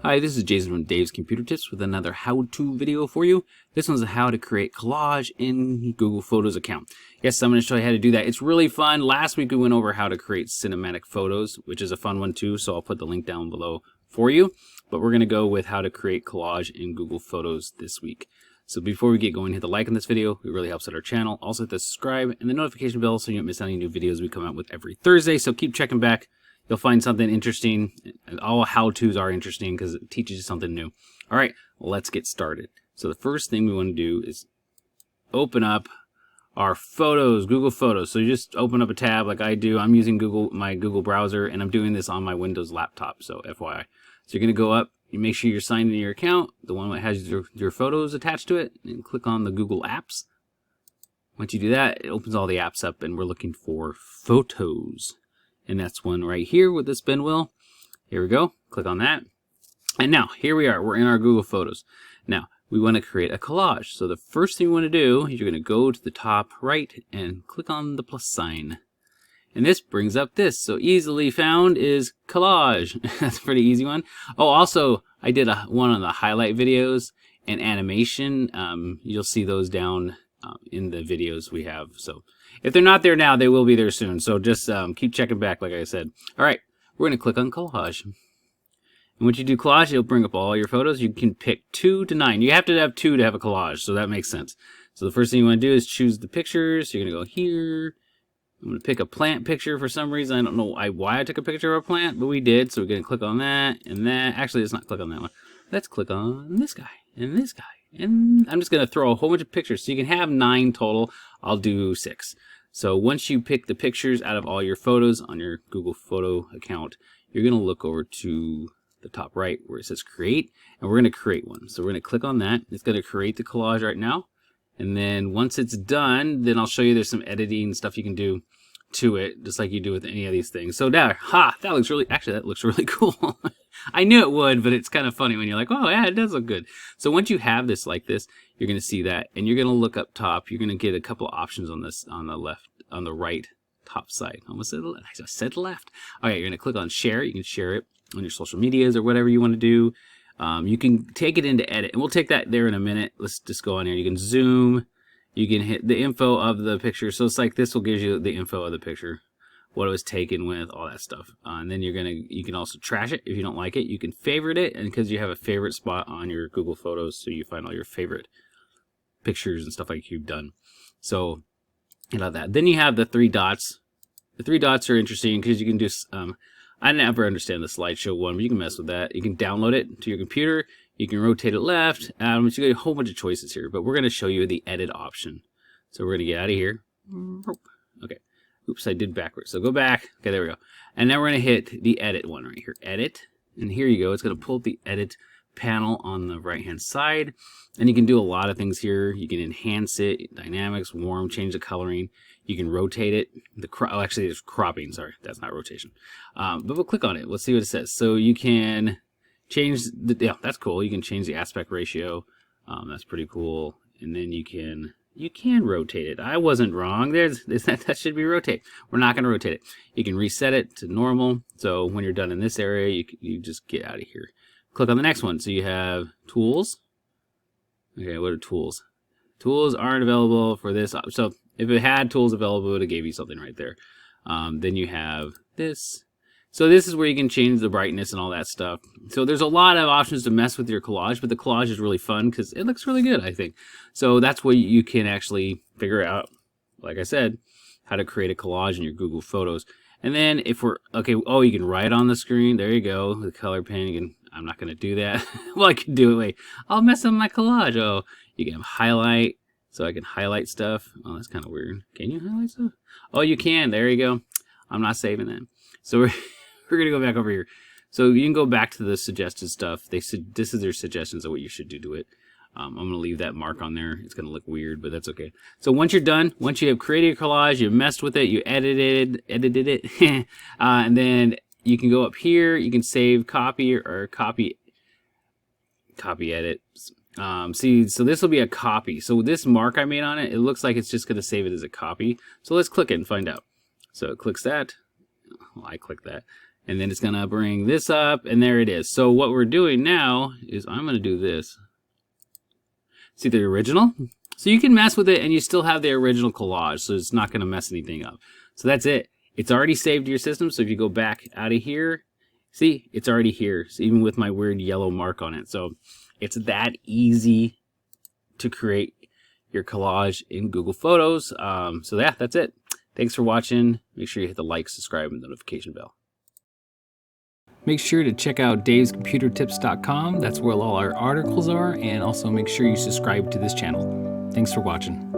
Hi, this is Jason from Dave's Computer Tips with another how-to video for you. This one's how to create collage in Google Photos account. Yes, I'm going to show you how to do that. It's really fun. Last week we went over how to create cinematic photos, which is a fun one too, so I'll put the link down below for you. But we're going to go with how to create collage in Google Photos this week. So before we get going, hit the like on this video. It really helps out our channel. Also hit the subscribe and the notification bell so you don't miss any new videos we come out with every Thursday. So keep checking back. You'll find something interesting. All how-tos are interesting because it teaches you something new. All right, let's get started. So the first thing we want to do is open up our photos, Google Photos. So you just open up a tab like I do. I'm using my Google browser, and I'm doing this on my Windows laptop, so FYI. So you're going to go up, you make sure you're signed into your account, the one that has your photos attached to it, and click on the Google Apps. Once you do that, it opens all the apps up, and we're looking for Photos. And that's one right here with the spin wheel. Here we go. Click on that. And now, here we are. We're in our Google Photos. Now, we want to create a collage. So the first thing you want to do is you're going to go to the top right and click on the plus sign. And this brings up this. So easily found is collage. That's a pretty easy one. Oh, also, I did one on the highlight videos and animation. You'll see those down in the videos we have. So if they're not there now, they will be there soon. So just keep checking back, like I said. All right, we're going to click on Collage. And once you do Collage, it'll bring up all your photos. You can pick 2 to 9. You have to have 2 to have a collage, so that makes sense. So the first thing you want to do is choose the pictures. You're going to go here. I'm going to pick a plant picture for some reason. I don't know why I took a picture of a plant, but we did. So we're going to click on that and that. Actually, let's not click on that one. Let's click on this guy and this guy. And I'm just going to throw a whole bunch of pictures. So you can have 9 total. I'll do 6. So once you pick the pictures out of all your photos on your Google Photo account, you're going to look over to the top right where it says create, and we're going to create one. So we're going to click on that. It's going to create the collage right now. And then once it's done, then I'll show you there's some editing stuff you can do to it, just like you do with any of these things. So now, that looks really cool. I knew it would, but it's kind of funny when you're like, oh yeah, it does look good. So once you have this like this, you're going to see that, and you're going to look up top. You're going to get a couple of options on this, on the right top side. Almost said left. I said left. All right, you're going to click on share. You can share it on your social medias or whatever you want to do. You can take it into edit, and we'll take that there in a minute. Let's just go on here. You can zoom. You can hit the info of the picture. So it's like this will give you the info of the picture, what it was taken with, all that stuff. And then you can also trash it if you don't like it. You can favorite it, and because you have a favorite spot on your Google Photos, so you find all your favorite pictures and stuff like you've done. So you know that. Then you have the 3 dots. The 3 dots are interesting because you can do. I never understand the slideshow one, but you can mess with that. You can download it to your computer. You can rotate it left. So you get a whole bunch of choices here, but we're going to show you the edit option. So we're going to get out of here. Okay. Oops, I did backwards. So go back. Okay, there we go. And now we're going to hit the edit one right here. Edit. And here you go. It's going to pull up the edit panel on the right-hand side. And you can do a lot of things here. You can enhance it, dynamics, warm, change the coloring. You can rotate it. Actually, it's cropping. Sorry, that's not rotation. But we'll click on it. Let's see what it says. So you can change yeah, that's cool. You can change the aspect ratio. That's pretty cool. And then you can rotate it. I wasn't wrong. That should be rotate. We're not going to rotate it. You can reset it to normal. So when you're done in this area, you just get out of here. Click on the next one. So you have tools. Okay, what are tools? Tools aren't available for this. So if it had tools available, it would have gave you something right there. Then you have this. So this is where you can change the brightness and all that stuff. So there's a lot of options to mess with your collage, but the collage is really fun because it looks really good, I think. So that's where you can actually figure out, like I said, how to create a collage in your Google Photos. And then if we're, okay, oh, you can write on the screen. There you go, the color pen. I'm not going to do that. Well, I can do it. Wait, I'll mess up my collage. Oh, you can highlight. So I can highlight stuff. Oh, that's kind of weird. Can you highlight stuff? Oh, you can. There you go. I'm not saving that. So we're going to go back over here. So you can go back to the suggested stuff. This is their suggestions of what you should do to it. I'm going to leave that mark on there. It's going to look weird, but that's okay. So once you're done, once you have created a collage, you messed with it, you edited it, and then you can go up here. You can save, copy, or copy edit. See, so this will be a copy. So this mark I made on it, it looks like it's just going to save it as a copy. So let's click it and find out. So it clicks that. Well, I click that. And then it's going to bring this up, and there it is. So what we're doing now is I'm going to do this. See the original? So you can mess with it, and you still have the original collage, so it's not going to mess anything up. So that's it. It's already saved to your system, so if you go back out of here, see, it's already here, so even with my weird yellow mark on it. So it's that easy to create your collage in Google Photos. So yeah, that's it. Thanks for watching. Make sure you hit the like, subscribe, and notification bell. Make sure to check out davescomputertips.com. That's where all our articles are, and also make sure you subscribe to this channel. Thanks for watching.